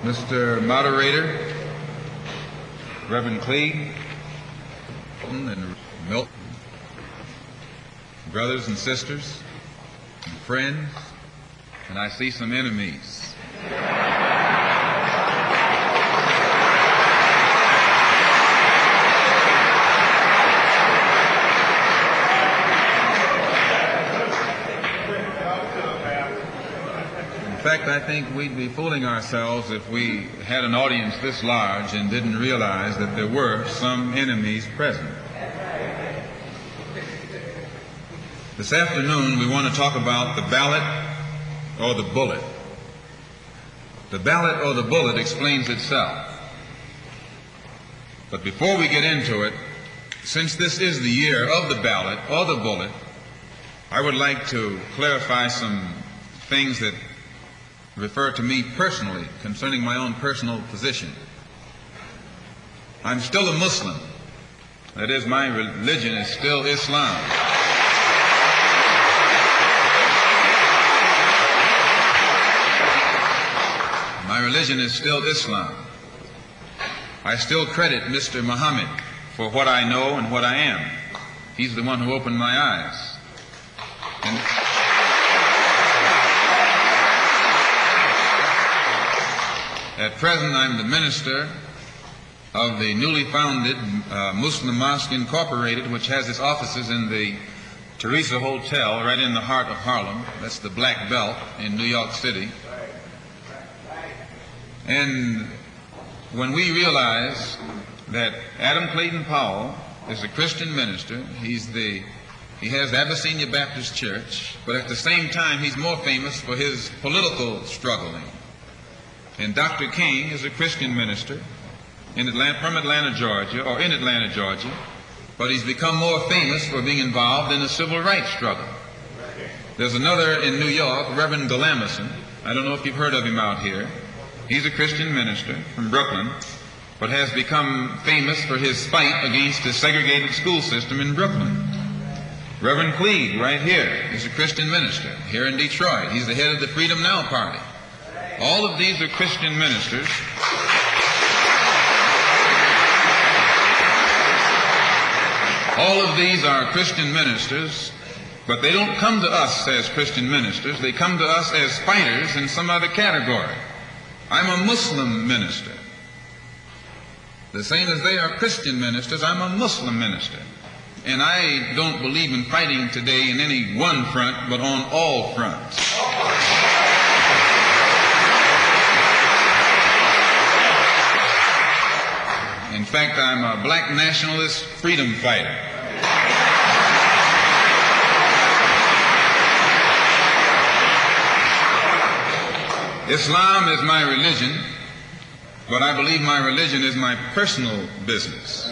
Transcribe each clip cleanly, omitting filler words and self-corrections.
Mr. Moderator, Reverend Cleave, and Milton, brothers and sisters, and friends, and I see some enemies. In fact, I think we'd be fooling ourselves if we had an audience this large and didn't realize that there were some enemies present. This afternoon, we want to talk about the ballot or the bullet. The ballot or the bullet explains itself. But before we get into it, since this is the year of the ballot or the bullet, I would like to clarify some things that refer to me personally concerning my own personal position. I'm still a Muslim. That is, my religion is still Islam. My religion is still Islam. I still credit Mr. Muhammad for what I know and what I am. He's the one who opened my eyes. And at present, I'm the minister of the newly founded Muslim Mosque Incorporated, which has its offices in the Teresa Hotel right in the heart of Harlem. That's the Black Belt in New York City. And when we realize that Adam Clayton Powell is a Christian minister, he has the Abyssinia Baptist Church, but at the same time he's more famous for his political struggling. And Dr. King is a Christian minister from Atlanta, Georgia, but he's become more famous for being involved in the civil rights struggle. There's another in New York, Reverend Galamison. I don't know if you've heard of him out here. He's a Christian minister from Brooklyn, but has become famous for his fight against the segregated school system in Brooklyn. Reverend Cleave, right here, is a Christian minister here in Detroit. He's the head of the Freedom Now Party. All of these are Christian ministers. All of these are Christian ministers, but they don't come to us as Christian ministers. They come to us as fighters in some other category. I'm a Muslim minister. The same as they are Christian ministers, I'm a Muslim minister. And I don't believe in fighting today in any one front, but on all fronts. In fact, I'm a black nationalist freedom fighter. Islam is my religion, but I believe my religion is my personal business.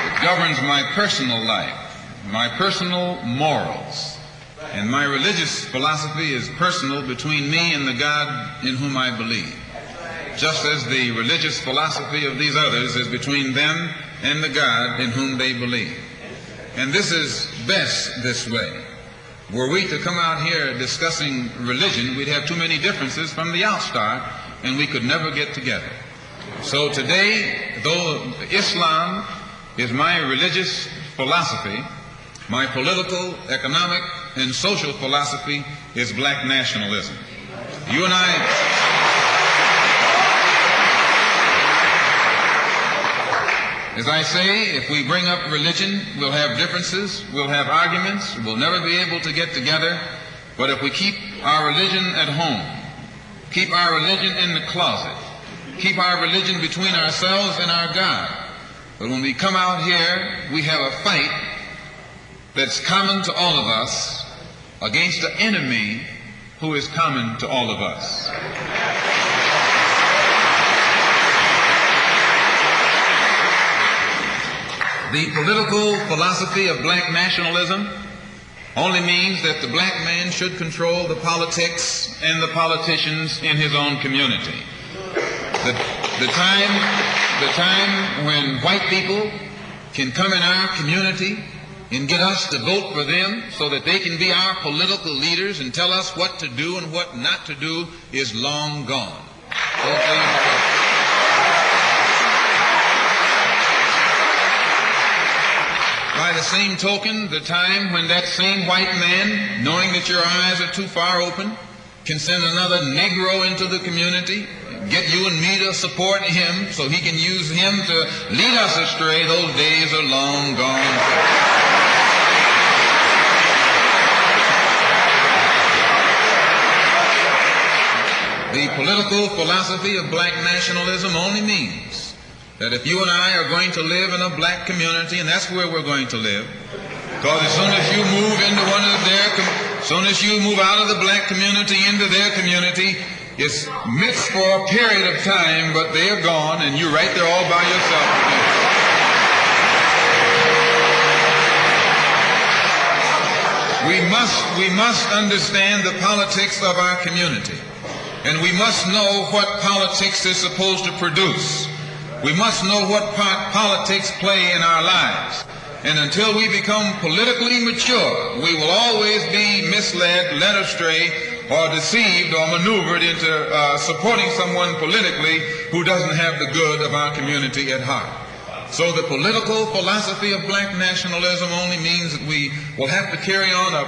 It governs my personal life, my personal morals. And my religious philosophy is personal between me and the God in whom I believe, just as the religious philosophy of these others is between them and the God in whom they believe. And this is best this way. Were we to come out here discussing religion, we'd have too many differences from the outstart, and we could never get together. So today, though Islam is my religious philosophy, my political, economic, and social philosophy is black nationalism. You and I, as I say, if we bring up religion, we'll have differences, we'll have arguments, we'll never be able to get together. But if we keep our religion at home, keep our religion in the closet, keep our religion between ourselves and our God, but when we come out here, we have a fight that's common to all of us against the enemy who is common to all of us. The political philosophy of black nationalism only means that the black man should control the politics and the politicians in his own community. The time when white people can come in our community, and get us to vote for them so that they can be our political leaders and tell us what to do and what not to do is long gone. By the same token, the time when that same white man, knowing that your eyes are too far open, can send another Negro into the community, get you and me to support him so he can use him to lead us astray, those days are long gone. The political philosophy of black nationalism only means that if you and I are going to live in a black community, and that's where we're going to live, because as soon as you move into as soon as you move out of the black community into their community, it's mixed for a period of time, but they're gone, and you're right there all by yourself. We must understand the politics of our community, and we must know what politics is supposed to produce. We must know what part politics play in our lives. And until we become politically mature, we will always be misled, led astray, or deceived or maneuvered into supporting someone politically who doesn't have the good of our community at heart. So the political philosophy of black nationalism only means that we will have to carry on a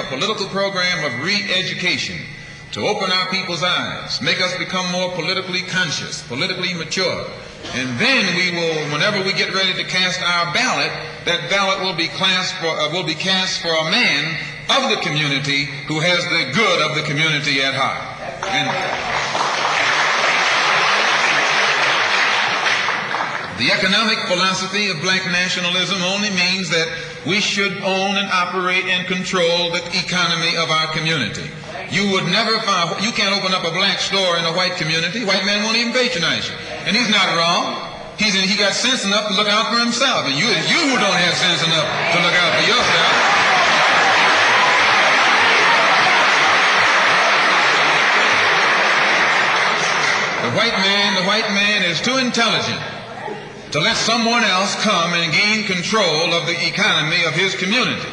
political program of re-education to open our people's eyes, make us become more politically conscious, politically mature. And then we will, whenever we get ready to cast our ballot, that ballot will be cast for a man of the community who has the good of the community at heart. And the economic philosophy of black nationalism only means that we should own and operate and control the economy of our community. You can't open up a black store in a white community. White man won't even patronize you. And he's not wrong. He got sense enough to look out for himself. And you who don't have sense enough to look out for yourself. The white man is too intelligent to let someone else come and gain control of the economy of his community.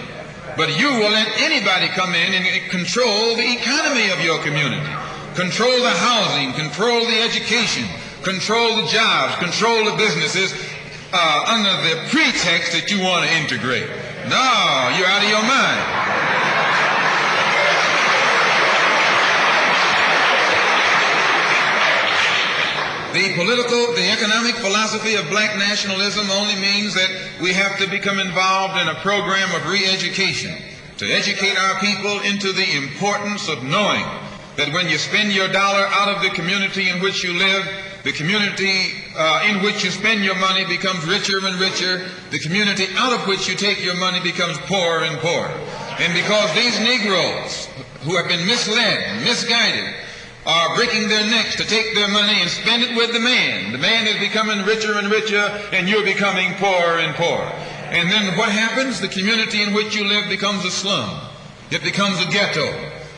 But you will let anybody come in and control the economy of your community, control the housing, control the education, control the jobs, control the businesses under the pretext that you want to integrate. No, you're out of your mind. The economic philosophy of black nationalism only means that we have to become involved in a program of re-education to educate our people into the importance of knowing that when you spend your dollar out of the community in which you live, the community in which you spend your money becomes richer and richer. The community out of which you take your money becomes poorer and poorer. And because these Negroes who have been misled, misguided, are breaking their necks to take their money and spend it with the man. The man is becoming richer and richer, and you're becoming poorer and poorer. And then what happens? The community in which you live becomes a slum. It becomes a ghetto.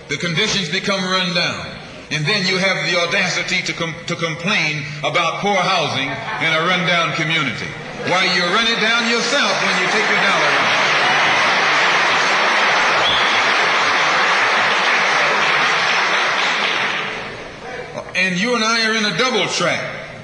The conditions become run down. And then you have the audacity to complain about poor housing in a run-down community. Why, you run it down yourself when you take your dollar out. And you and I are in a double trap,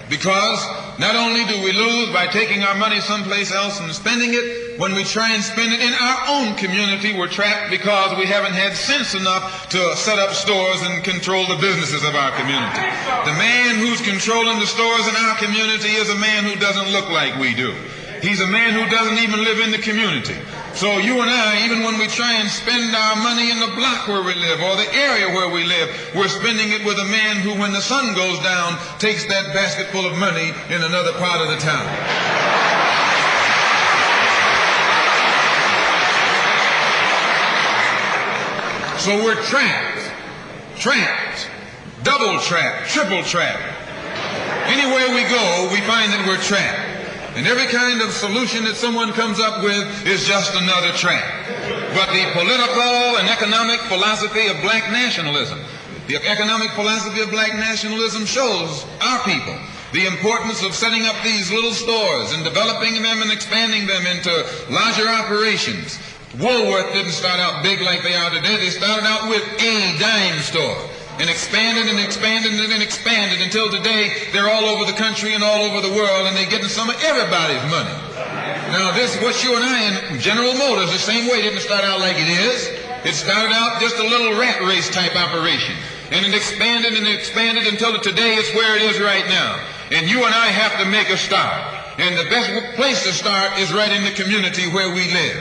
because not only do we lose by taking our money someplace else and spending it, when we try and spend it in our own community, we're trapped because we haven't had sense enough to set up stores and control the businesses of our community. The man who's controlling the stores in our community is a man who doesn't look like we do. He's a man who doesn't even live in the community. So you and I, even when we try and spend our money in the block where we live or the area where we live, we're spending it with a man who, when the sun goes down, takes that basket full of money in another part of the town. So we're trapped, double trapped, triple trapped. Anywhere we go, we find that we're trapped. And every kind of solution that someone comes up with is just another trap. But the political and economic philosophy of black nationalism, the economic philosophy of black nationalism shows our people the importance of setting up these little stores and developing them and expanding them into larger operations. Woolworth didn't start out big like they are today. They started out with a dime store and expanded and expanded and expanded until today they're all over the country and all over the world, and they're getting some of everybody's money. Now this, what you and I in General Motors, the same way, didn't start out like it is. It started out just a little rat race type operation. And it expanded and expanded until today it's where it is right now. And you and I have to make a start. And the best place to start is right in the community where we live.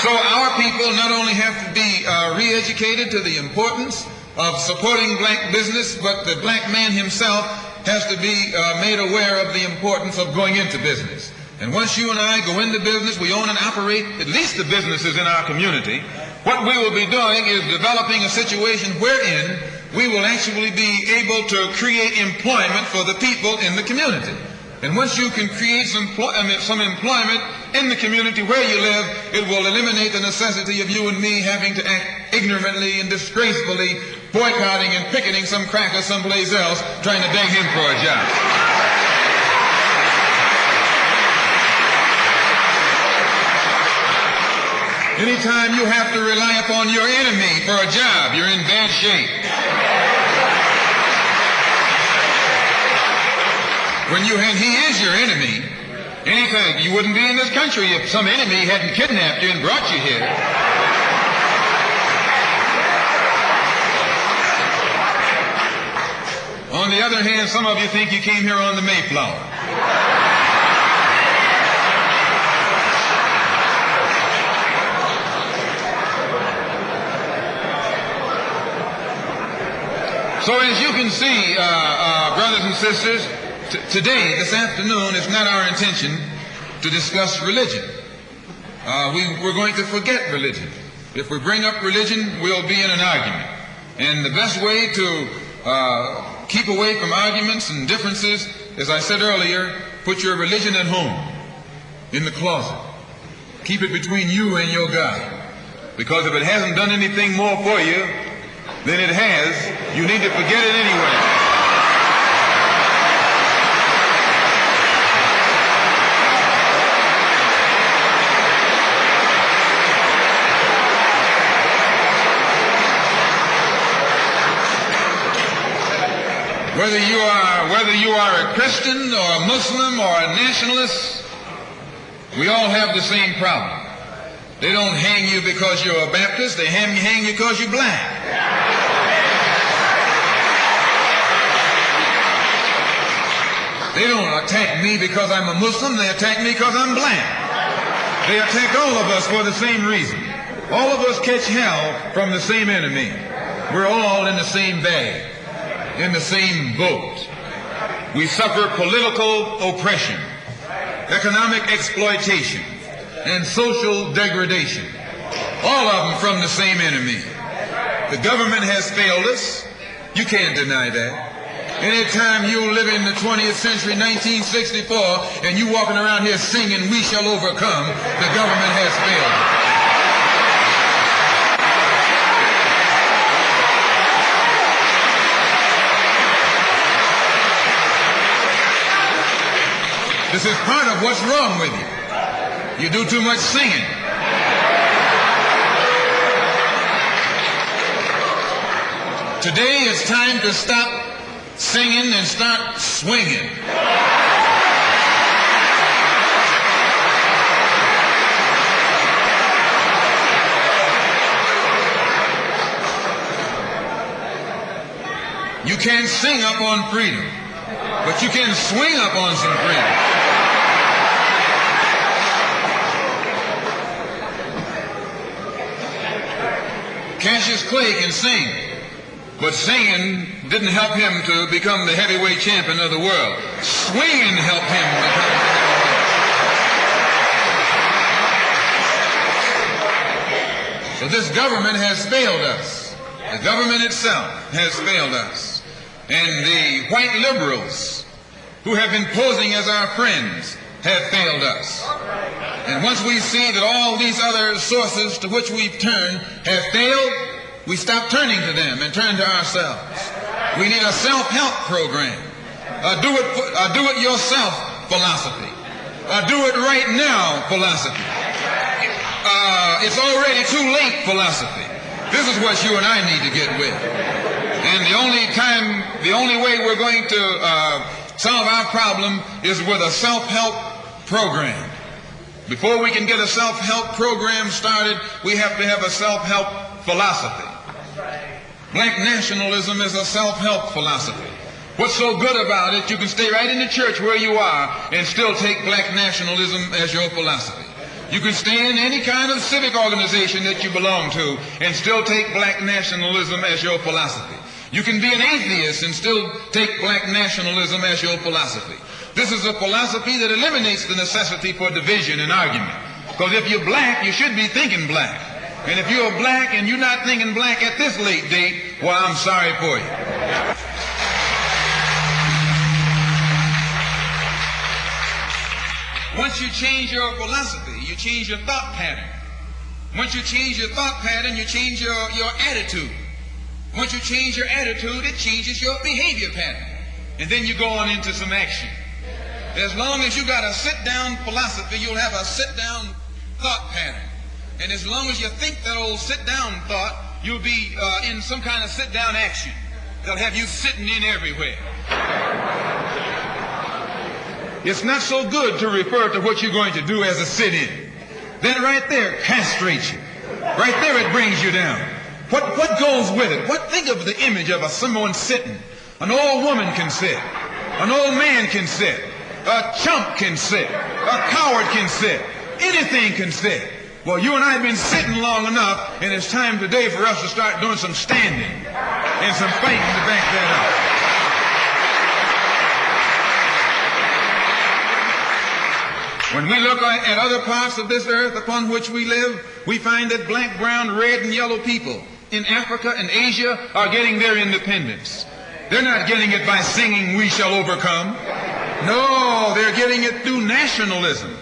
So our people not only have to be re-educated to the importance of supporting black business, but the black man himself has to be made aware of the importance of going into business. And once you and I go into business, we own and operate at least the businesses in our community. What we will be doing is developing a situation wherein we will actually be able to create employment for the people in the community. And once you can create some employment in the community where you live, it will eliminate the necessity of you and me having to act ignorantly and disgracefully, boycotting and picketing some cracker someplace else, trying to beg him for a job. Anytime you have to rely upon your enemy for a job, you're in bad shape. And he is your enemy. Anything, you wouldn't be in this country if some enemy hadn't kidnapped you and brought you here. On the other hand, some of you think you came here on the Mayflower. So as you can see, brothers and sisters, today, this afternoon, it's not our intention to discuss religion. We're going to forget religion. If we bring up religion, we'll be in an argument. And the best way to keep away from arguments and differences, as I said earlier, put your religion at home, in the closet. Keep it between you and your God. Because if it hasn't done anything more for you than it has, you need to forget it anyway. Whether you are a Christian or a Muslim or a nationalist, we all have the same problem. They don't hang you because you're a Baptist, they hang you because you're black. They don't attack me because I'm a Muslim, they attack me because I'm black. They attack all of us for the same reason. All of us catch hell from the same enemy. We're all in the same bag, in the same boat. We suffer political oppression, economic exploitation, and social degradation. All of them from the same enemy. The government has failed us. You can't deny that. Anytime you live in the 20th century, 1964, and you walking around here singing, "We shall overcome," the government has failed us. This is part of what's wrong with you. You do too much singing. Today it's time to stop singing and start swinging. You can't sing up on freedom, but you can swing up on some freedom. Cassius Clay can sing, but singing didn't help him to become the heavyweight champion of the world. Swinging helped him become the heavyweight. So this government has failed us. The government itself has failed us. And the white liberals who have been posing as our friends have failed us. And once we see that all these other sources to which we've turned have failed, we stop turning to them and turn to ourselves. We need a self-help program, a do-it-yourself philosophy, a do-it-right-now philosophy. It's already too late philosophy. This is what you and I need to get with. And the only way we're going to solve our problem is with a self-help program. Before we can get a self-help program started, we have to have a self-help philosophy. Black nationalism is a self-help philosophy. What's so good about it, you can stay right in the church where you are and still take black nationalism as your philosophy. You can stay in any kind of civic organization that you belong to and still take black nationalism as your philosophy. You can be an atheist and still take black nationalism as your philosophy. This is a philosophy that eliminates the necessity for division and argument. Because if you're black, you should be thinking black. And if you're black and you're not thinking black at this late date, well, I'm sorry for you. Once you change your philosophy, you change your thought pattern. Once you change your thought pattern, you change your attitude. Once you change your attitude, it changes your behavior pattern. And then you go on into some action. As long as you got a sit-down philosophy, you'll have a sit-down thought pattern. And as long as you think that old sit-down thought, you'll be in some kind of sit-down action. They'll have you sitting in everywhere. It's not so good to refer to what you're going to do as a sit-in. That right there castrates you. Right there it brings you down. What goes with it? Think of the image of someone sitting. An old woman can sit. An old man can sit. A chump can sit. A coward can sit. Anything can sit. Well, you and I have been sitting long enough, and it's time today for us to start doing some standing and some fighting to back that up. When we look at other parts of this earth upon which we live, we find that black, brown, red, and yellow people in Africa and Asia are getting their independence. They're not getting it by singing, "We shall overcome." No, they're getting it through nationalism.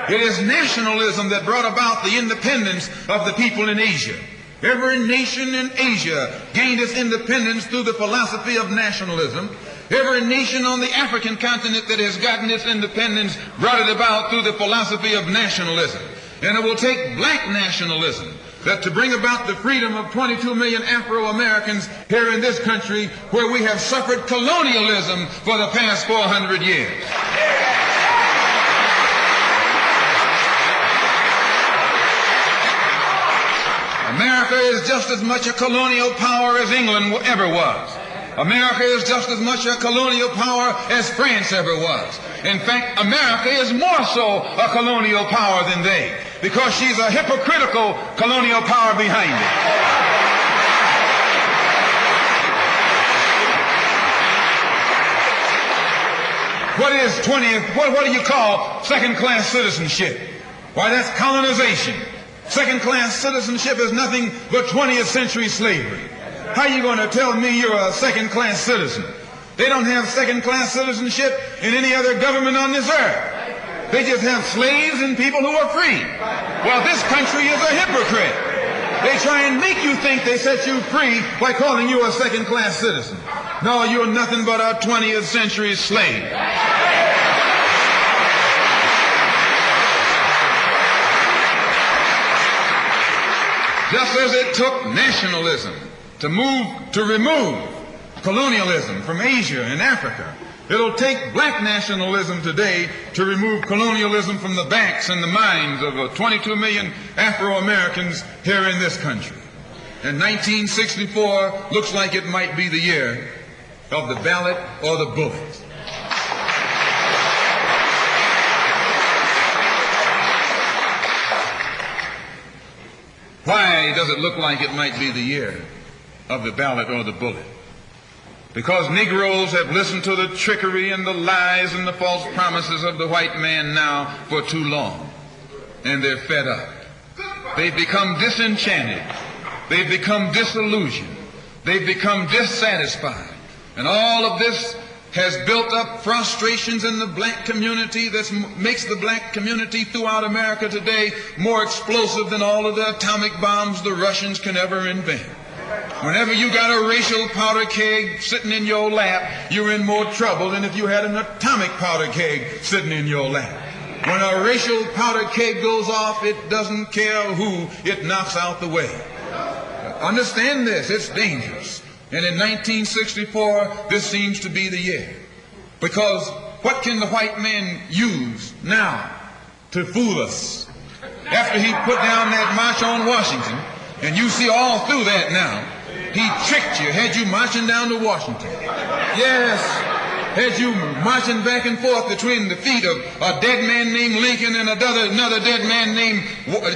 It is nationalism that brought about the independence of the people in Asia. Every nation in Asia gained its independence through the philosophy of nationalism. Every nation on the African continent that has gotten its independence brought it about through the philosophy of nationalism. And it will take black nationalism to bring about the freedom of 22 million Afro-Americans here in this country where we have suffered colonialism for the past 400 years. America is just as much a colonial power as England ever was. America is just as much a colonial power as France ever was. In fact, America is more so a colonial power than they, because she's a hypocritical colonial power behind it. What do you call second-class citizenship? Why, that's colonization. Second-class citizenship is nothing but 20th century slavery. How are you going to tell me you're a second-class citizen? They don't have second-class citizenship in any other government on this earth. They just have slaves and people who are free. Well, this country is a hypocrite. They try and make you think they set you free by calling you a second-class citizen. No, you're nothing but a 20th century slave. Just as it took nationalism to remove colonialism from Asia and Africa, it'll take black nationalism today to remove colonialism from the backs and the minds of 22 million Afro-Americans here in this country. And 1964 looks like it might be the year of the ballot or the bullet. Why does it look like it might be the year of the ballot or the bullet? Because Negroes have listened to the trickery and the lies and the false promises of the white man now for too long. And they're fed up. They've become disenchanted. They've become disillusioned. They've become dissatisfied. And all of this has built up frustrations in the black community that makes the black community throughout America today more explosive than all of the atomic bombs the Russians can ever invent. Whenever you got a racial powder keg sitting in your lap, you're in more trouble than if you had an atomic powder keg sitting in your lap. When a racial powder keg goes off, it doesn't care who it knocks out the way. Understand this, it's dangerous. And in 1964, this seems to be the year. Because what can the white man use now to fool us? After he put down that march on Washington, and you see all through that now, he tricked you, had you marching down to Washington. Yes, had you marching back and forth between the feet of a dead man named Lincoln and another dead man named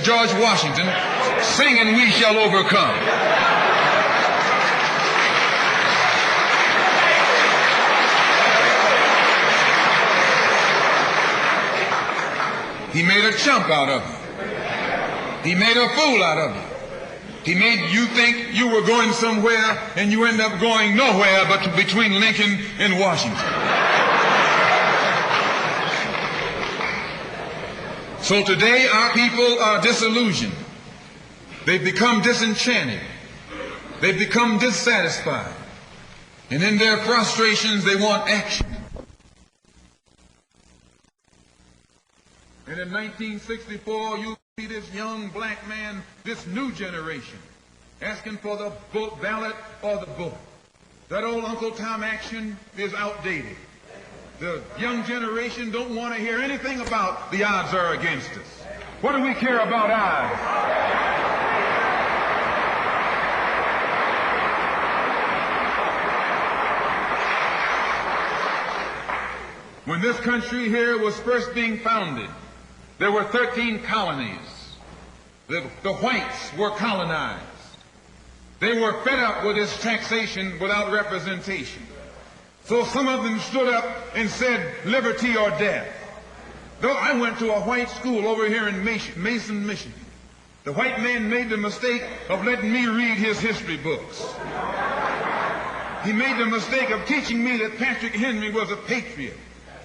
George Washington, singing "We Shall Overcome." He made a chump out of you. He made a fool out of you. He made you think you were going somewhere, and you end up going nowhere but between Lincoln and Washington. So today our people are disillusioned. They've become disenchanted. They've become dissatisfied. And in their frustrations, they want action. And in 1964, you see this young black man, this new generation, asking for the ballot or the vote. That old Uncle Tom action is outdated. The young generation don't want to hear anything about the odds are against us. What do we care about odds? When this country here was first being founded, there were 13 colonies. The whites were colonized. They were fed up with this taxation without representation. So some of them stood up and said, liberty or death. Though I went to a white school over here in Mason, Michigan. The white man made the mistake of letting me read his history books. He made the mistake of teaching me that Patrick Henry was a patriot.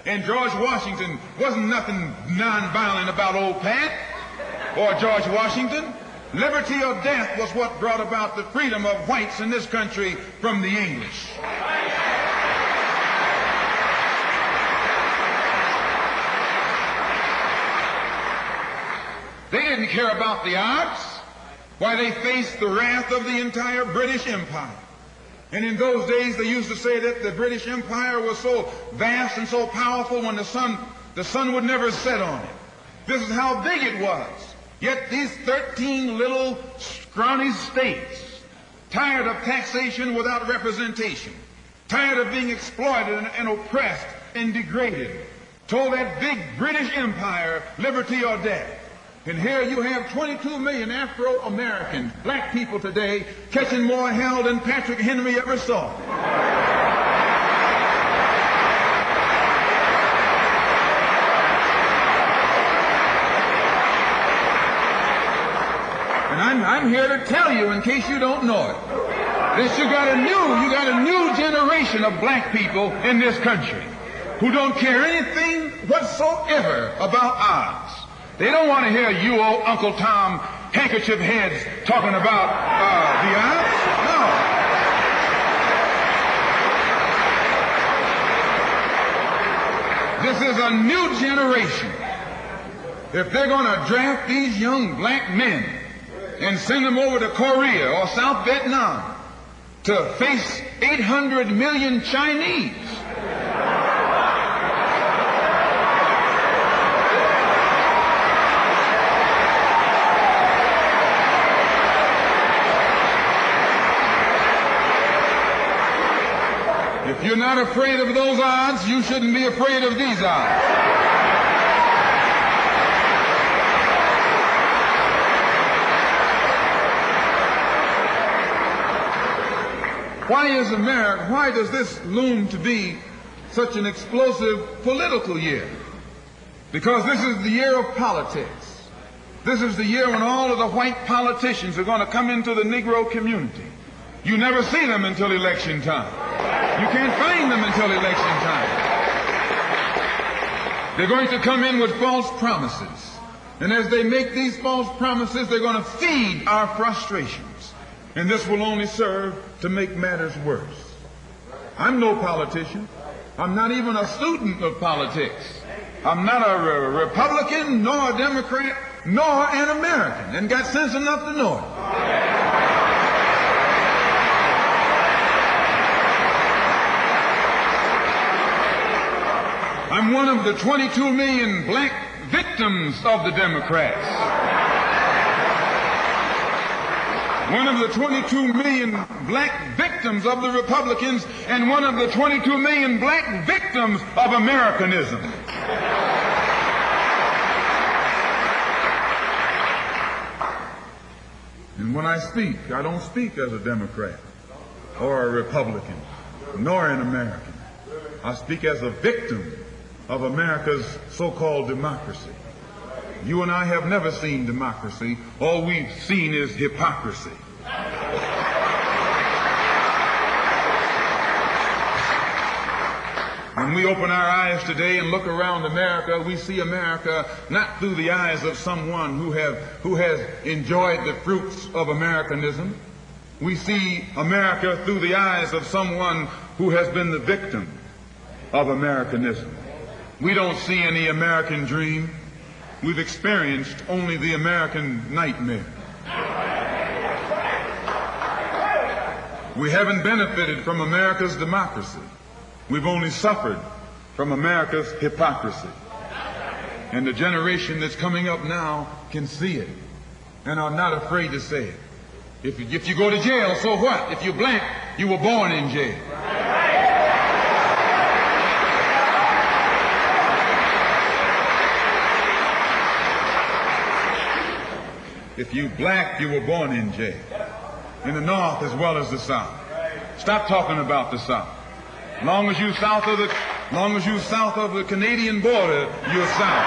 And George Washington wasn't nothing nonviolent about old Pat or George Washington. Liberty or death was what brought about the freedom of whites in this country from the English. They didn't care about the odds. Why, they faced the wrath of the entire British Empire. And in those days, they used to say that the British Empire was so vast and so powerful when the sun would never set on it. This is how big it was. Yet these 13 little scrawny states, tired of taxation without representation, tired of being exploited and oppressed and degraded, told that big British Empire, liberty or death. And here you have 22 million Afro-American black people today catching more hell than Patrick Henry ever saw. And I'm here to tell you, in case you don't know it, that you got a new generation of black people in this country who don't care anything whatsoever about odds. They don't want to hear you old Uncle Tom handkerchief heads talking about the odds. No. This is a new generation. If they're going to draft these young black men and send them over to Korea or South Vietnam to face 800 million Chinese, if you're not afraid of those odds, you shouldn't be afraid of these odds. Why does this loom to be such an explosive political year? Because this is the year of politics. This is the year when all of the white politicians are going to come into the Negro community. You never see them until election time. You can't find them until election time. They're going to come in with false promises. And as they make these false promises, they're going to feed our frustrations. And this will only serve to make matters worse. I'm no politician. I'm not even a student of politics. I'm not a Republican, nor a Democrat, nor an American, and got sense enough to know it. I'm one of the 22 million black victims of the Democrats. One of the 22 million black victims of the Republicans, and one of the 22 million black victims of Americanism. And when I speak, I don't speak as a Democrat or a Republican, nor an American. I speak as a victim of America's so-called democracy. You and I have never seen democracy. All we've seen is hypocrisy. When we open our eyes today and look around America, we see America not through the eyes of someone who has enjoyed the fruits of Americanism. We see America through the eyes of someone who has been the victim of Americanism. We don't see any American dream. We've experienced only the American nightmare. We haven't benefited from America's democracy. We've only suffered from America's hypocrisy. And the generation that's coming up now can see it and are not afraid to say it. If you go to jail, so what? If you're black, you were born in jail. If you black, you were born in jail. In the North as well as the South. Stop talking about the South. Long as you south of the Canadian border, you're South.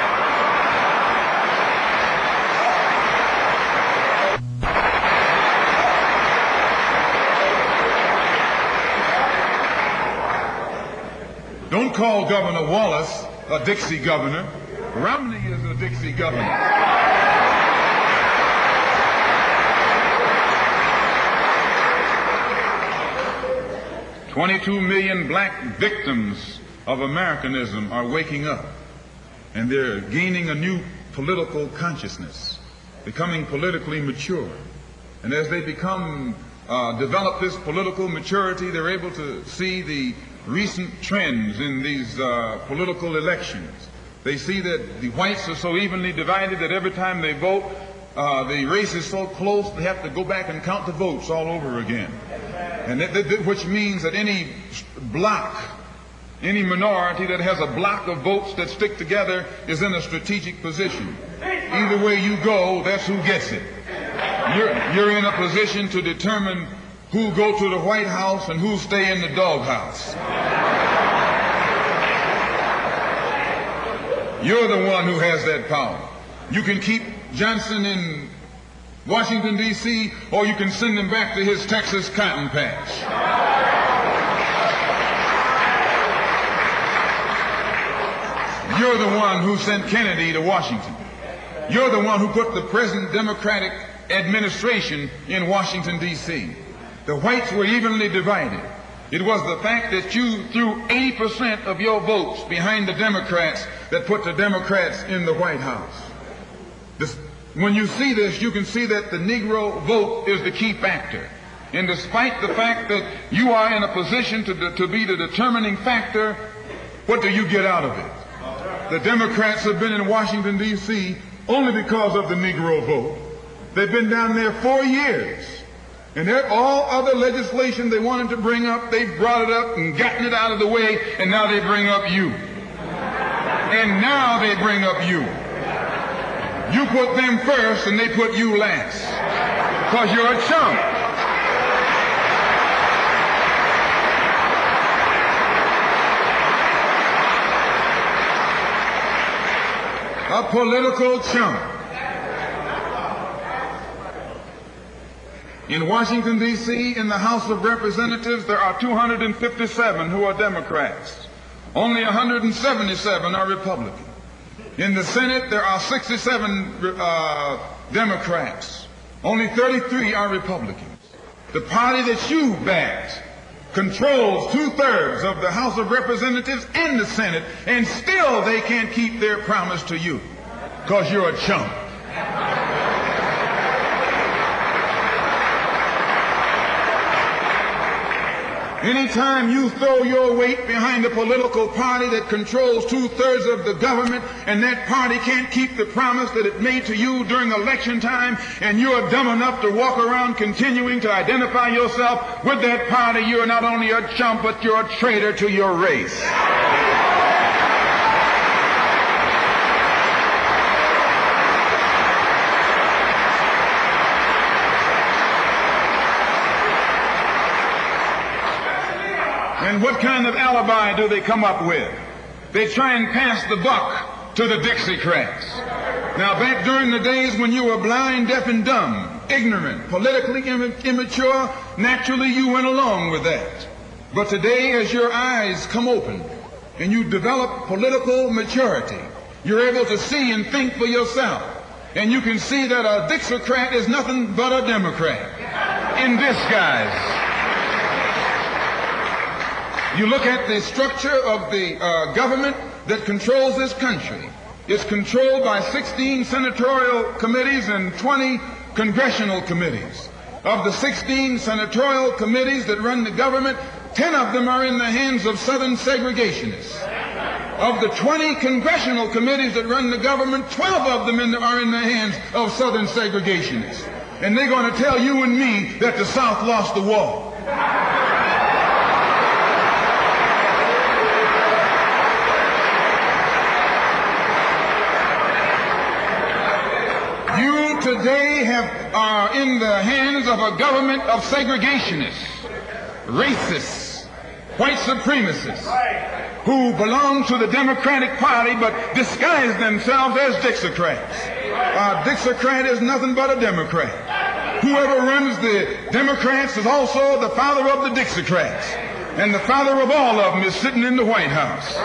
Don't call Governor Wallace a Dixie governor. Romney is a Dixie governor. 22 million black victims of Americanism are waking up, and they're gaining a new political consciousness, becoming politically mature. And as they develop this political maturity, they're able to see the recent trends in these political elections. They see that the whites are so evenly divided that every time they vote, the race is so close they have to go back and count the votes all over again. And which means that any block, any minority that has a block of votes that stick together is in a strategic position. Either way you go, that's who gets it. You're in a position to determine who go to the White House and who stay in the doghouse. You're the one who has that power. You can keep Johnson in Washington, D.C., or you can send him back to his Texas cotton patch. You're the one who sent Kennedy to Washington. You're the one who put the present Democratic administration in Washington, D.C. The whites were evenly divided. It was the fact that you threw 80% of your votes behind the Democrats that put the Democrats in the White House. When you see this, you can see that the Negro vote is the key factor. And despite the fact that you are in a position to be the determining factor, what do you get out of it? The Democrats have been in Washington, D.C. only because of the Negro vote. They've been down there 4 years. And all other legislation they wanted to bring up, they brought it up and gotten it out of the way, and now they bring up you. And now they bring up you. You put them first and they put you last. Because you're a chump. A political chump. In Washington, D.C., in the House of Representatives, there are 257 who are Democrats. Only 177 are Republicans. In the Senate, there are 67 Democrats. Only 33 are Republicans. the party that you backed, controls 2/3 of the House of Representatives and the Senate, and still they can't keep their promise to you because you're a chump. Anytime you throw your weight behind a political party that controls 2/3 of the government, and that party can't keep the promise that it made to you during election time, and you're dumb enough to walk around continuing to identify yourself with that party, you're not only a chump, but you're a traitor to your race. And what kind of alibi do they come up with? They try and pass the buck to the Dixiecrats. Now, back during the days when you were blind, deaf, and dumb, ignorant, politically immature, naturally you went along with that. But today, as your eyes come open and you develop political maturity, you're able to see and think for yourself. And you can see that a Dixiecrat is nothing but a Democrat in disguise. You look at the structure of the government that controls this country. It's controlled by 16 senatorial committees and 20 congressional committees. Of the 16 senatorial committees that run the government, 10 of them are in the hands of Southern segregationists. Of the 20 congressional committees that run the government, 12 of them are in the hands of Southern segregationists. And they're going to tell you and me that the South lost the war. Today are in the hands of a government of segregationists, racists, white supremacists, who belong to the Democratic Party but disguise themselves as Dixiecrats. A Dixiecrat is nothing but a Democrat. Whoever runs the Democrats is also the father of the Dixiecrats, and the father of all of them is sitting in the White House.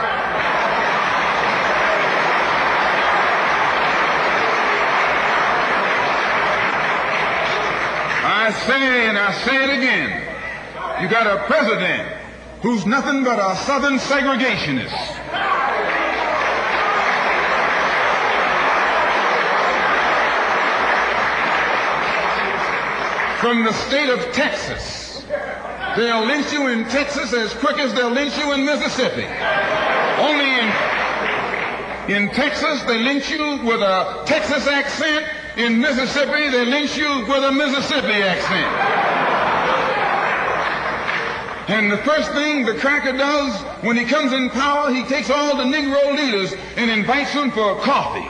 I say, and I say it again, you got a president who's nothing but a Southern segregationist. From the state of Texas. They'll lynch you in Texas as quick as they'll lynch you in Mississippi. Only in Texas, they lynch you with a Texas accent. In Mississippi, they lynch you with a Mississippi accent. And the first thing the cracker does when he comes in power, he takes all the Negro leaders and invites them for coffee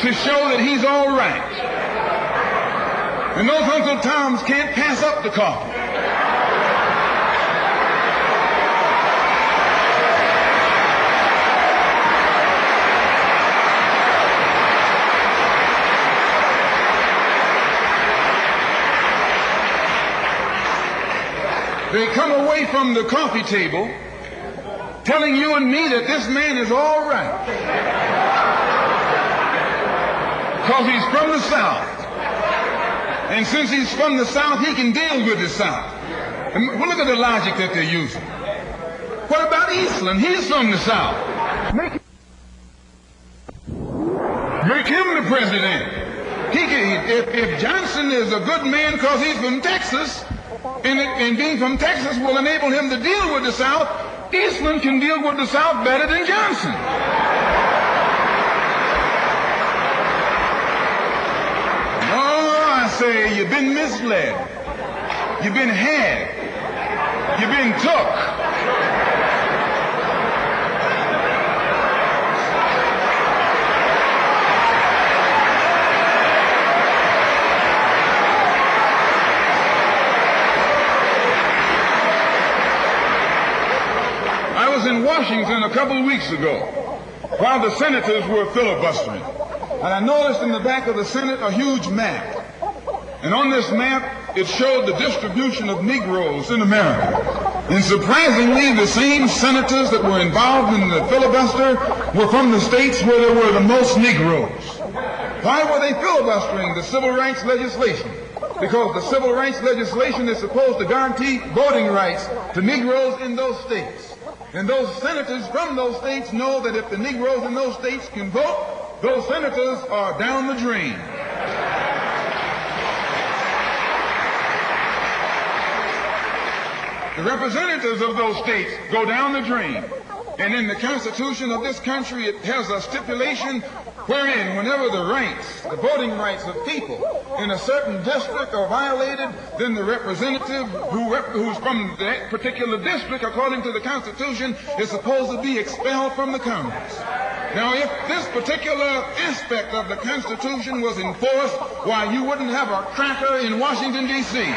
to show that he's all right. And those Uncle Toms can't pass up the coffee. They come away from the coffee table telling you and me that this man is all right because he's from the South. And since he's from the South, he can deal with the South. And look at the logic that they're using. What about Eastland? He's from the South. Make him the president. If Johnson is a good man because he's from Texas, and being from Texas will enable him to deal with the South, Eastland can deal with the South better than Johnson. Oh, I say, you've been misled. You've been had. You've been took. In Washington a couple of weeks ago while the senators were filibustering, and I noticed in the back of the Senate a huge map, and on this map it showed the distribution of Negroes in America. And surprisingly, the same senators that were involved in the filibuster were from the states where there were the most Negroes. Why were they filibustering the civil rights legislation? Because the civil rights legislation is supposed to guarantee voting rights to Negroes in those states. And those senators from those states know that if the Negroes in those states can vote, those senators are down the drain. The representatives of those states go down the drain. And in the Constitution of this country, it has a stipulation wherein whenever the rights, the voting rights of people in a certain district are violated, then the representative who's from that particular district, according to the Constitution, is supposed to be expelled from the Congress. Now, if this particular aspect of the Constitution was enforced, why, you wouldn't have a cracker in Washington, D.C.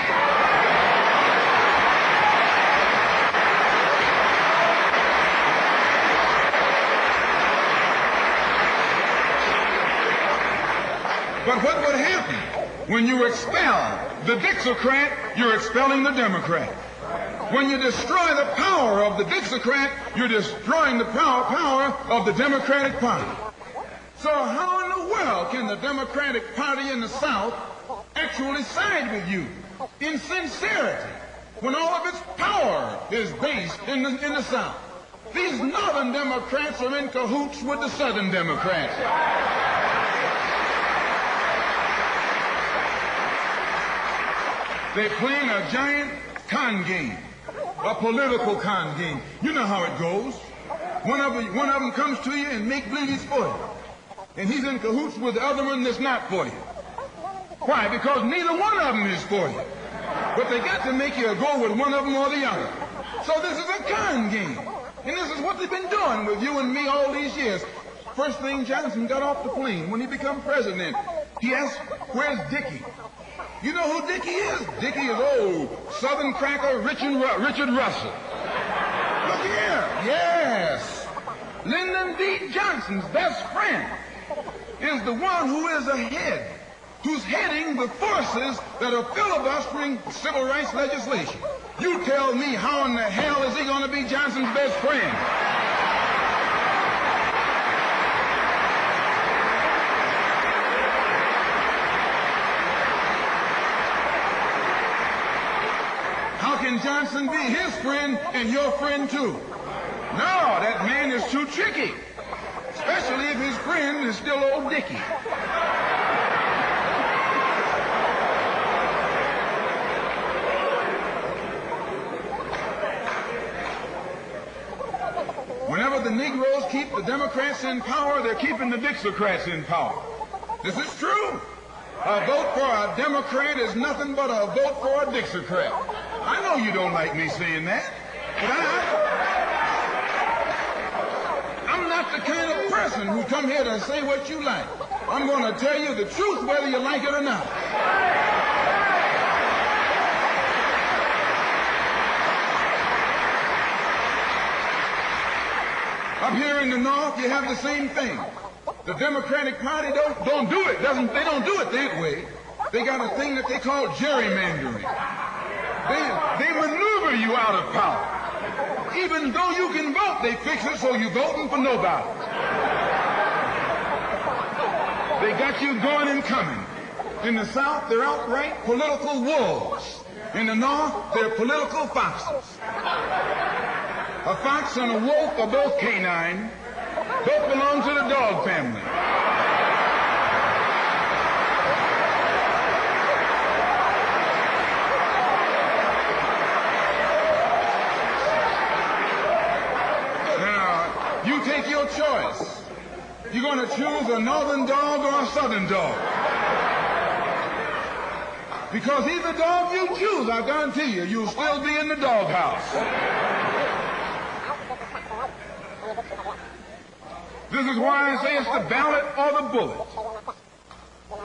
But what would happen when you expel the Dixiecrat? You're expelling the Democrat. When you destroy the power of the Dixiecrat, you're destroying the power of the Democratic Party. So how in the world can the Democratic Party in the South actually side with you in sincerity when all of its power is based in the South? These Northern Democrats are in cahoots with the Southern Democrats. They're playing a giant con game, a political con game. You know how it goes. One of them comes to you and make believe he's for you. And he's in cahoots with the other one that's not for you. Why? Because neither one of them is for you. But they got to make you go with one of them or the other. So this is a con game. And this is what they've been doing with you and me all these years. First thing Johnson got off the plane when he became president, he asked, "Where's Dickie?" You know who Dickie is? Dickie is old Southern cracker Richard Russell. Look here. Yes. Lyndon B. Johnson's best friend is the one who is ahead, who's heading the forces that are filibustering civil rights legislation. You tell me, how in the hell is he going to be Johnson's best friend? How can Johnson be his friend and your friend too? No, that man is too tricky, especially if his friend is still old Dickie. Whenever the Negroes keep the Democrats in power, they're keeping the Dixiecrats in power. This is true. A vote for a Democrat is nothing but a vote for a Dixiecrat. I know you don't like me saying that, but I'm not the kind of person who come here to say what you like. I'm going to tell you the truth whether you like it or not. Up here in the North, you have the same thing. The Democratic Party don't do it. They don't do it that way. They got a thing that they call gerrymandering. They maneuver you out of power. Even though you can vote, they fix it so you're voting for nobody. They got you going and coming. In the South, they're outright political wolves. In the North, they're political foxes. A fox and a wolf are both canine. Both belong to the dog family. Now, you take your choice. You're going to choose a northern dog or a southern dog. Because either dog you choose, I guarantee you, you'll still be in the doghouse. This is why I say it's the ballot or the bullet.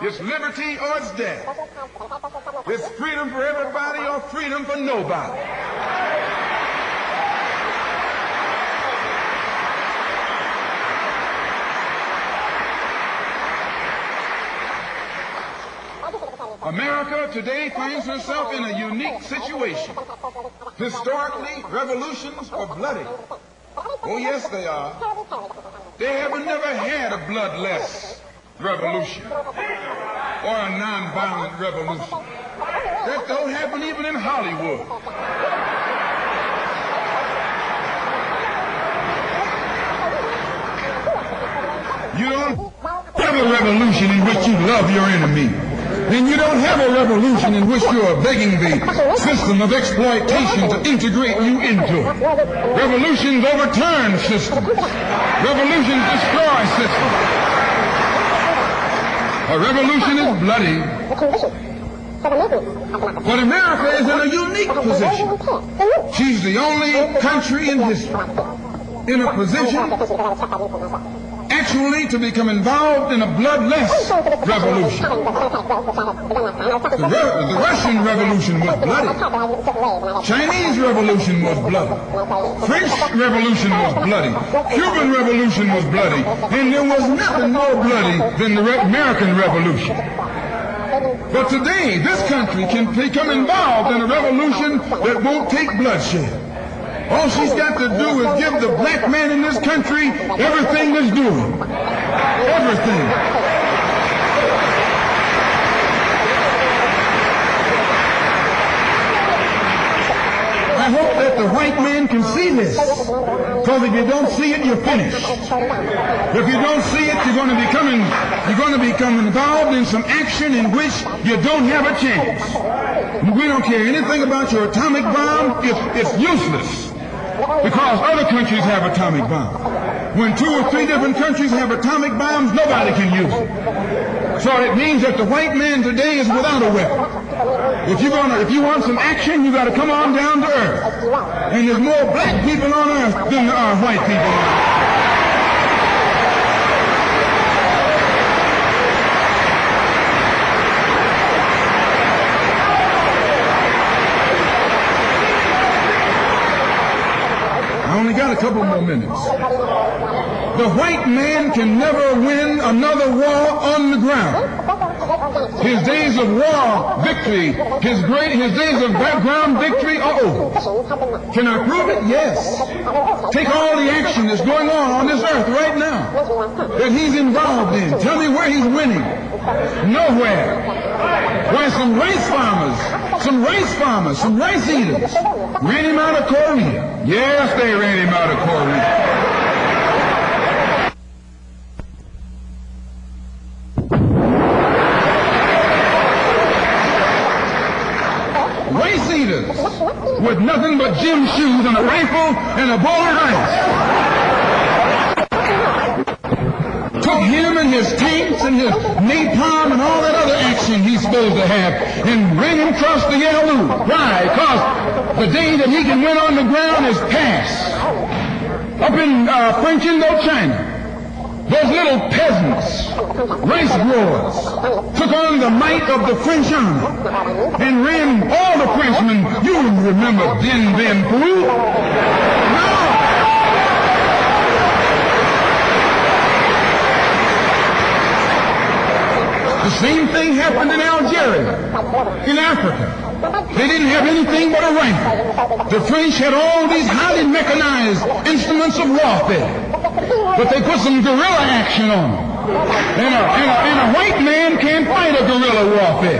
It's liberty or it's death. It's freedom for everybody or freedom for nobody. America today finds herself in a unique situation. Historically, revolutions are bloody. Oh, yes, they are. They have never had a bloodless revolution or a nonviolent revolution. That don't happen even in Hollywood. You don't have a revolution in which you love your enemy. And you don't have a revolution in which you are begging the system of exploitation to integrate you into it. Revolutions overturn systems. Revolutions destroy systems. A revolution is bloody. But America is in a unique position. She's the only country in history in a position actually to become involved in a bloodless revolution. The Russian Revolution was bloody. Chinese Revolution was bloody. French Revolution was bloody. Cuban Revolution was bloody. And there was nothing more bloody than the American Revolution. But today, this country can become involved in a revolution that won't take bloodshed. All she's got to do is give the black man in this country everything that's due him. Everything. I hope that the white man can see this. Because if you don't see it, you're finished. If you don't see it, you're going to become involved in some action in which you don't have a chance. We don't care anything about your atomic bomb. It's useless. Because other countries have atomic bombs. When 2 or 3 different countries have atomic bombs, nobody can use it. So it means that the white man today is without a weapon. If you want some action, you got to come on down to earth. And there's more black people on earth than there are white people on earth. I only got a couple more minutes. The white man can never win another war on the ground. His days of war victory, his days of background victory are over. Can I prove it? Yes. Take all the action that's going on this earth right now that he's involved in. Tell me where he's winning. Nowhere. Why, some rice farmers, some rice eaters ran him out of Korea. Yes, they ran him out of Korea. Rice eaters with nothing but gym shoes and a rifle and a bowl of rice. Took him and his tanks and his napalm and all that other action he's supposed to have and ran him across the Yalu. Why? Because the day that he can win on the ground is past. Up in French Indochina, those little peasants, rice growers, took on the might of the French army and ran all the Frenchmen. You remember Dien Bien Phu? No! The same thing happened in Algeria, in Africa. They didn't have anything but a rifle. The French had all these highly mechanized instruments of warfare, but they put some guerrilla action on them. And a white man can't fight a guerrilla warfare.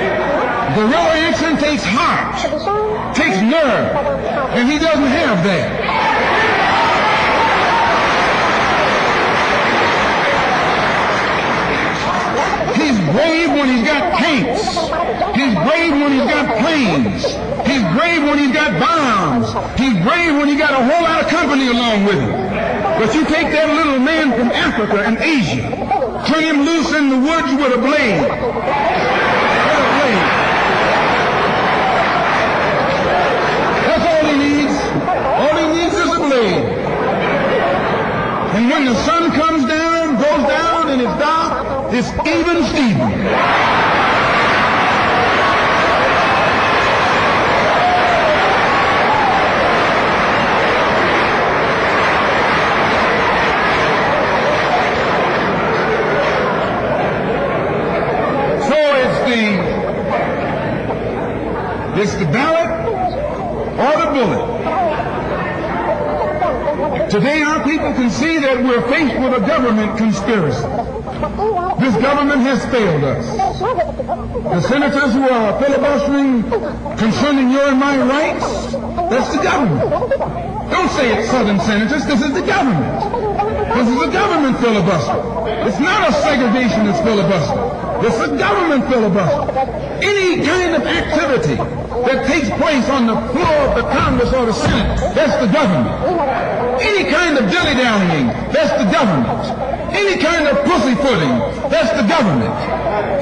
Guerrilla action takes heart, takes nerve, and he doesn't have that. He's brave when he's got tanks. He's brave when he's got planes. He's brave when he's got bombs. He's brave when he got a whole lot of company along with him. But you take that little man from Africa and Asia, turn him loose in the woods with a blade. With a blade. That's all he needs. All he needs is a blade. And when the sun comes down, goes down, and it's dark, it's even Steven. So it's the ballot or the bullet. Today our people people can see that we're faced with a government conspiracy. This government has failed us. The senators who are filibustering concerning your and my rights, that's the government. Don't say it's Southern senators. This is the government. This is a government filibuster. It's not a segregationist filibuster. It's a government filibuster. Any kind of activity that takes place on the floor of the Congress or the Senate, that's the government. Any kind of dilly-dallying, that's the government. Any kind of pussyfooting, that's the government.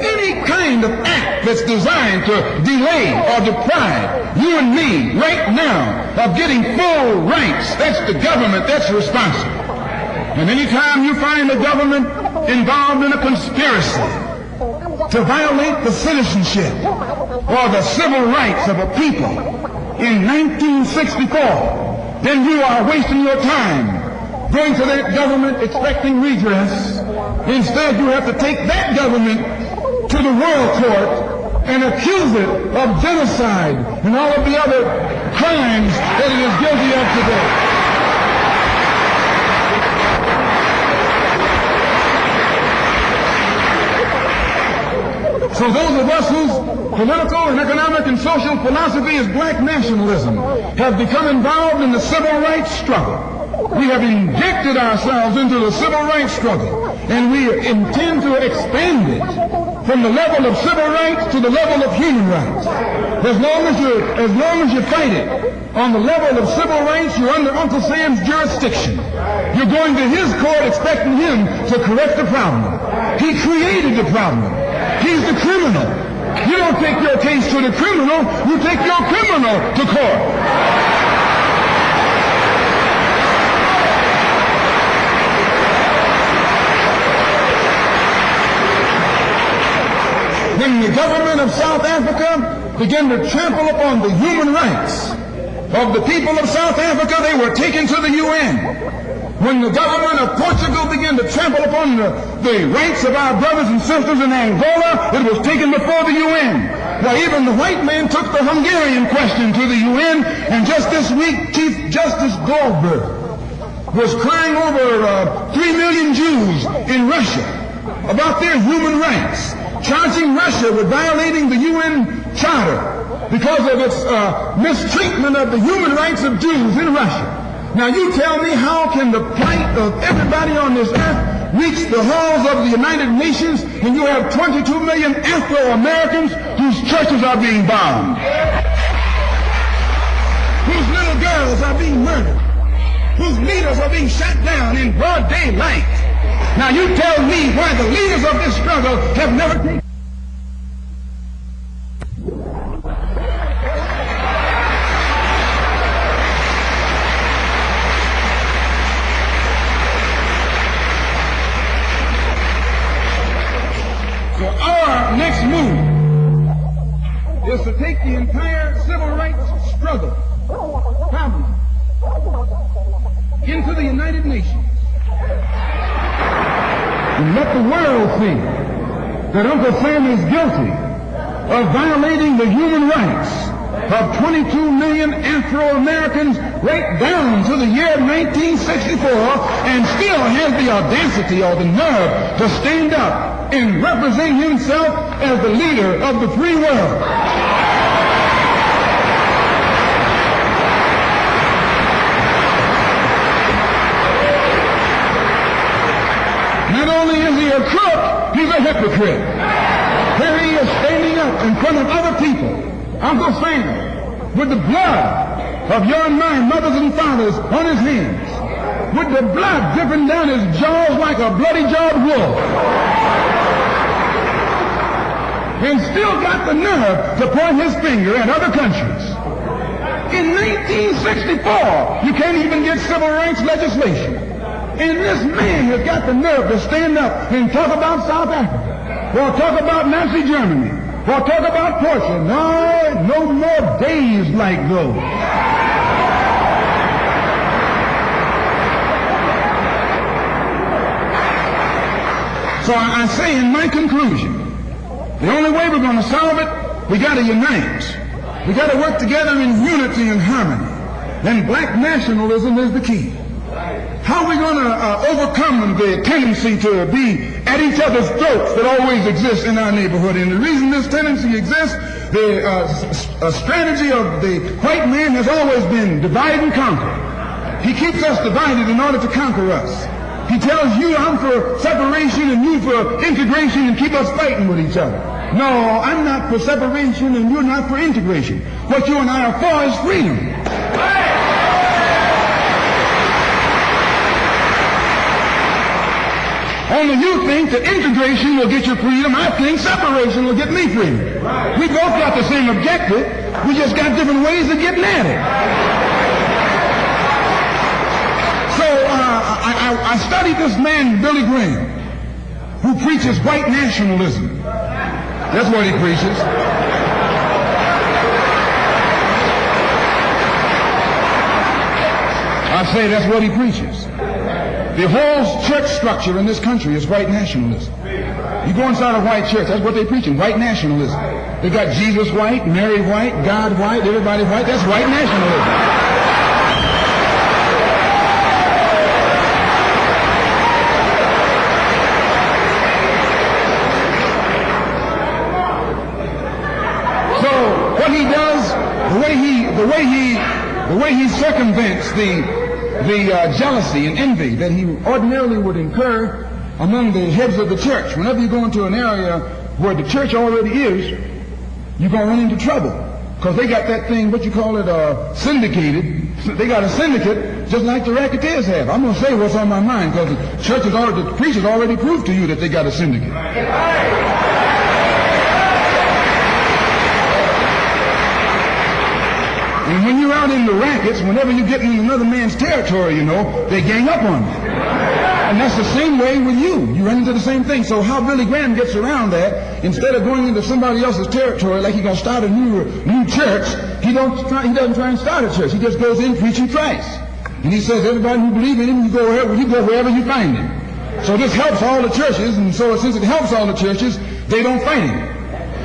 Any kind of act that's designed to delay or deprive you and me right now of getting full rights, that's the government that's responsible. And anytime you find the government involved in a conspiracy to violate the citizenship or the civil rights of a people in 1964, then you are wasting your time going to that government expecting redress. Instead, you have to take that government to the World Court and accuse it of genocide and all of the other crimes that it is guilty of today. So those of us whose political and economic and social philosophy is black nationalism have become involved in the civil rights struggle. We have injected ourselves into the civil rights struggle, and we intend to expand it from the level of civil rights to the level of human rights. As long as you fight it on the level of civil rights, you're under Uncle Sam's jurisdiction. You're going to his court expecting him to correct the problem. He created the problem. He's the criminal. You don't take your case to the criminal, you take your criminal to court. When the government of South Africa began to trample upon the human rights of the people of South Africa, they were taken to the UN. When the government of Portugal began to trample upon the rights of our brothers and sisters in Angola, it was taken before the UN. Well, even the white man took the Hungarian question to the UN, and just this week, Chief Justice Goldberg was crying over 3 million Jews in Russia about their human rights, charging Russia with violating the UN Charter because of its mistreatment of the human rights of Jews in Russia. Now you tell me, how can the plight of everybody on this earth reach the halls of the United Nations and you have 22 million Afro-Americans whose churches are being bombed, whose little girls are being murdered, whose leaders are being shot down in broad daylight? Now you tell me why the leaders of this struggle have never taken. So our next move is to take the entire civil rights struggle problem into the United Nations and let the world see that Uncle Sam is guilty of violating the human rights of 22 million Afro-Americans right down to the year 1964, and still has the audacity or the nerve to stand up and represent himself as the leader of the free world. Not only is he a crook, he's a hypocrite. Here he is standing up in front of other people, Uncle Sam, with the blood of your and my mothers and fathers on his hands, with the blood dripping down his jaws like a bloody-jawed wolf, and still got the nerve to point his finger at other countries. In 1964, you can't even get civil rights legislation. And this man has got the nerve to stand up and talk about South Africa, or talk about Nazi Germany, or talk about Portugal. No more days like those. So I say in my conclusion, the only way we're going to solve it, we got to unite. We got to work together in unity and harmony. And black nationalism is the key. How are we going to overcome the tendency to be at each other's throats that always exists in our neighborhood? And the reason this tendency exists, the strategy of the white man has always been divide and conquer. He keeps us divided in order to conquer us. He tells you, I'm for separation and you for integration, and keep us fighting with each other. No, I'm not for separation and you're not for integration. What you and I are for is freedom. Only you think that integration will get you freedom. I think separation will get me freedom. We both got the same objective. We just got different ways of getting at it. So I studied this man, Billy Graham, who preaches white nationalism. That's what he preaches. I say that's what he preaches. The whole church structure in this country is white nationalism. You go inside a white church, that's what they're preaching, white nationalism. They got Jesus white, Mary white, God white, everybody white. That's white nationalism. So what he does, the way he circumvents the jealousy and envy that he ordinarily would incur among the heads of the church. Whenever you go into an area where the church already is, you're going to run into trouble. Because they got that thing, what you call it, syndicated. They got a syndicate just like the racketeers have. I'm going to say what's on my mind because the preachers already proved to you that they got a syndicate. And when you're out in the rackets, whenever you get in another man's territory, you know, they gang up on you. And that's the same way with you. You run into the same thing. So how Billy Graham gets around that, instead of going into somebody else's territory like he's going to start a new church, he doesn't try and start a church. He just goes in preaching Christ. And he says everybody who believes in him, you go wherever you find him. So this helps all the churches, and so since it helps all the churches, they don't fight him.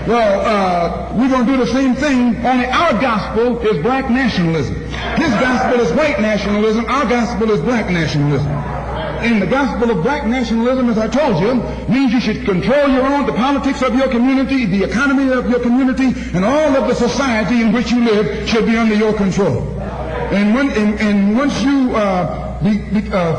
Well, we're going to do the same thing, only our gospel is black nationalism. His gospel is white nationalism. Our gospel is black nationalism. And the gospel of black nationalism, as I told you, means you should control the politics of your community, the economy of your community, and all of the society in which you live should be under your control. And once you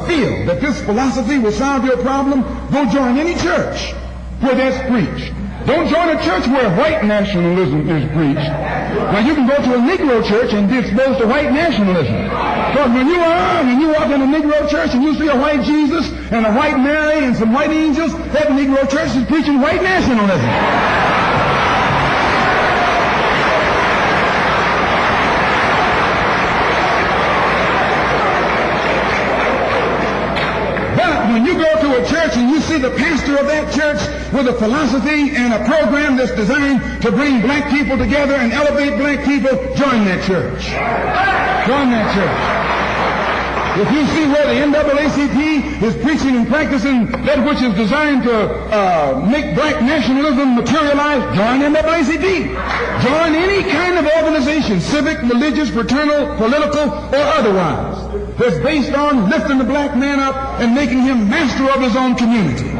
feel that this philosophy will solve your problem, go join any church where that's preached. Don't join a church where white nationalism is preached. Now you can go to a Negro church and be exposed to white nationalism. Because when you walk in a Negro church and you see a white Jesus and a white Mary and some white angels, that Negro church is preaching white nationalism. When you go to a church and you see the pastor of that church with a philosophy and a program that's designed to bring black people together and elevate black people, join that church. Join that church. If you see where the NAACP is preaching and practicing that which is designed to make black nationalism materialize, join NAACP. Join any kind of organization, civic, religious, fraternal, political, or otherwise, that's based on lifting the black man up and making him master of his own community.